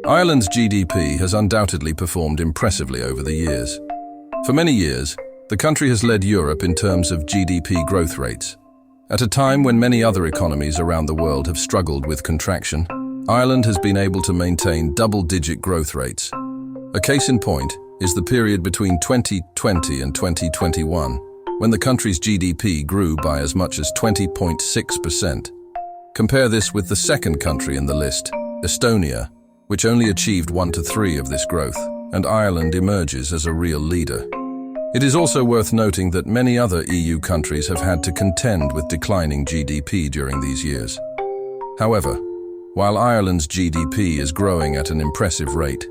Ireland's GDP has undoubtedly performed impressively over the years. For many years, the country has led Europe in terms of GDP growth rates. At a time when many other economies around the world have struggled with contraction, Ireland has been able to maintain double-digit growth rates. A case in point is the period between 2020 and 2021, when the country's GDP grew by as much as 20.6%. Compare this with the second country in the list, Estonia, which only achieved 1/3 of this growth, and Ireland emerges as a real leader. It is also worth noting that many other EU countries have had to contend with declining GDP during these years. However, while Ireland's GDP is growing at an impressive rate,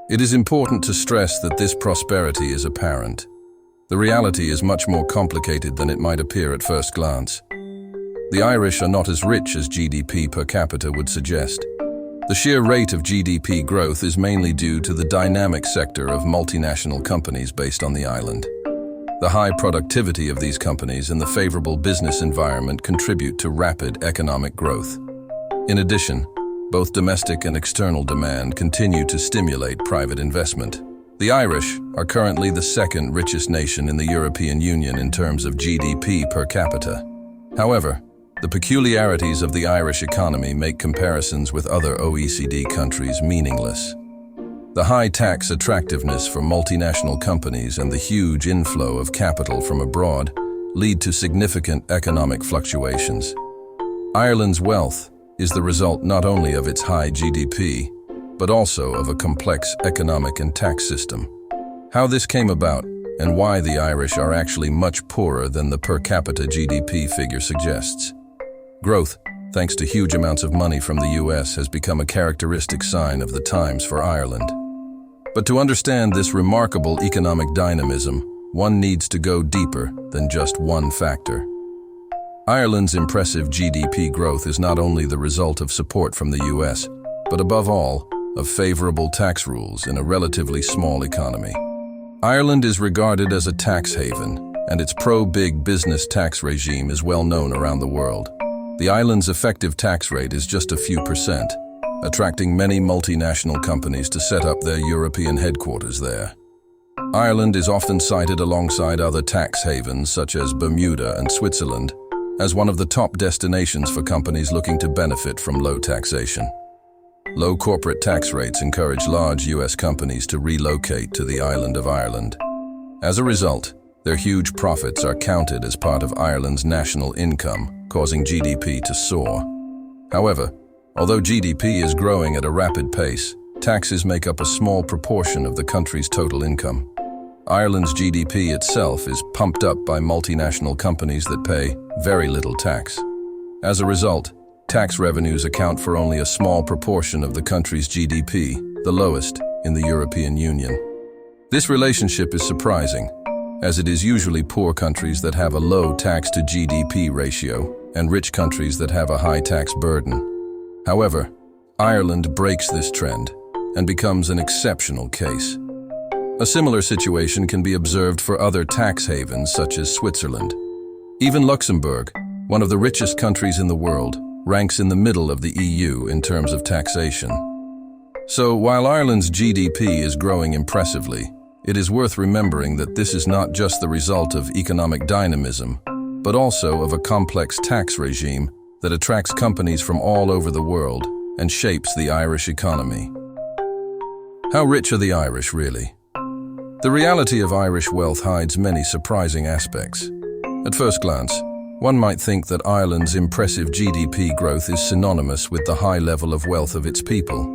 it is important to stress that this prosperity is apparent. The reality is much more complicated than it might appear at first glance. The Irish are not as rich as GDP per capita would suggest. The sheer rate of GDP growth is mainly due to the dynamic sector of multinational companies based on the island. The high productivity of these companies and the favorable business environment contribute to rapid economic growth. In addition, both domestic and external demand continue to stimulate private investment. The Irish are currently the second richest nation in the European Union in terms of GDP per capita. However, the peculiarities of the Irish economy make comparisons with other OECD countries meaningless. The high tax attractiveness for multinational companies and the huge inflow of capital from abroad lead to significant economic fluctuations. Ireland's wealth is the result not only of its high GDP, but also of a complex economic and tax system. How this came about and why the Irish are actually much poorer than the per capita GDP figure suggests. Growth, thanks to huge amounts of money from the US, has become a characteristic sign of the times for Ireland. But to understand this remarkable economic dynamism, one needs to go deeper than just one factor. Ireland's impressive GDP growth is not only the result of support from the US, but above all, of favorable tax rules in a relatively small economy. Ireland is regarded as a tax haven, and its pro-big business tax regime is well known around the world. The island's effective tax rate is just a few percent, attracting many multinational companies to set up their European headquarters there. Ireland is often cited alongside other tax havens such as Bermuda and Switzerland as one of the top destinations for companies looking to benefit from low taxation. Low corporate tax rates encourage large US companies to relocate to the island of Ireland. As a result, their huge profits are counted as part of Ireland's national income, causing GDP to soar. However, although GDP is growing at a rapid pace, taxes make up a small proportion of the country's total income. Ireland's GDP itself is pumped up by multinational companies that pay very little tax. As a result, tax revenues account for only a small proportion of the country's GDP, the lowest in the European Union. This relationship is surprising, as it is usually poor countries that have a low tax to GDP ratio and rich countries that have a high tax burden. However, Ireland breaks this trend and becomes an exceptional case. A similar situation can be observed for other tax havens such as Switzerland. Even Luxembourg, one of the richest countries in the world, ranks in the middle of the EU in terms of taxation. So while Ireland's GDP is growing impressively, it is worth remembering that this is not just the result of economic dynamism, but also of a complex tax regime that attracts companies from all over the world and shapes the Irish economy. How rich are the Irish, really? The reality of Irish wealth hides many surprising aspects. At first glance, one might think that Ireland's impressive GDP growth is synonymous with the high level of wealth of its people.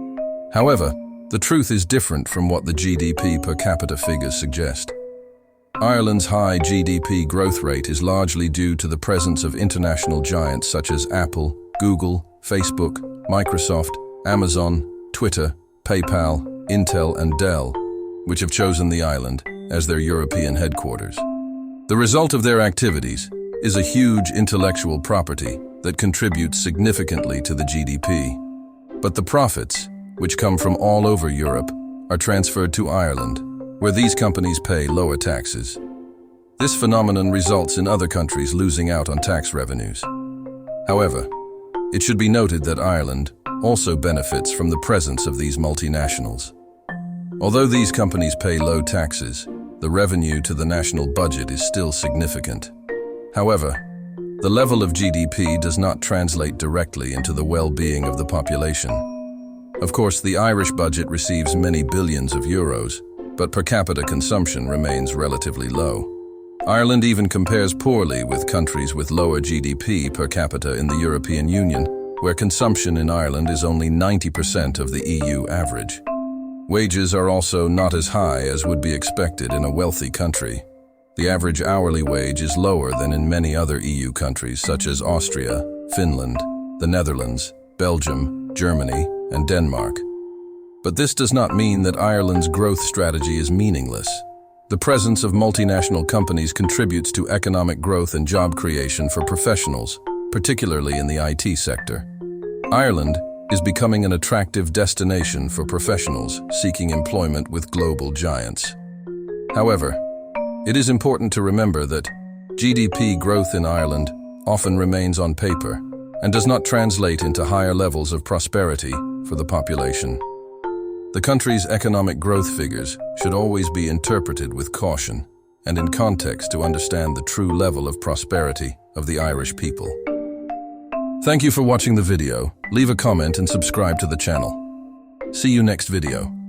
However, the truth is different from what the GDP per capita figures suggest. Ireland's high GDP growth rate is largely due to the presence of international giants such as Apple, Google, Facebook, Microsoft, Amazon, Twitter, PayPal, Intel, and Dell, which have chosen the island as their European headquarters. The result of their activities is a huge intellectual property that contributes significantly to the GDP. But the profits, which come from all over Europe, are transferred to Ireland, where these companies pay lower taxes. This phenomenon results in other countries losing out on tax revenues. However, it should be noted that Ireland, also benefits from the presence of these multinationals. Although these companies pay low taxes, the revenue to the national budget is still significant. However, the level of GDP does not translate directly into the well-being of the population. Of course, the Irish budget receives many billions of euros, but per capita consumption remains relatively low. Ireland even compares poorly with countries with lower GDP per capita in the European Union, where consumption in Ireland is only 90% of the EU average. Wages are also not as high as would be expected in a wealthy country. The average hourly wage is lower than in many other EU countries such as Austria, Finland, the Netherlands, Belgium, Germany, and Denmark. But this does not mean that Ireland's growth strategy is meaningless. The presence of multinational companies contributes to economic growth and job creation for professionals, particularly in the IT sector. Ireland is becoming an attractive destination for professionals seeking employment with global giants. However, it is important to remember that GDP growth in Ireland often remains on paper and does not translate into higher levels of prosperity for the population. The country's economic growth figures should always be interpreted with caution and in context to understand the true level of prosperity of the Irish people. Thank you for watching the video. Leave a comment and subscribe to the channel. See you next video.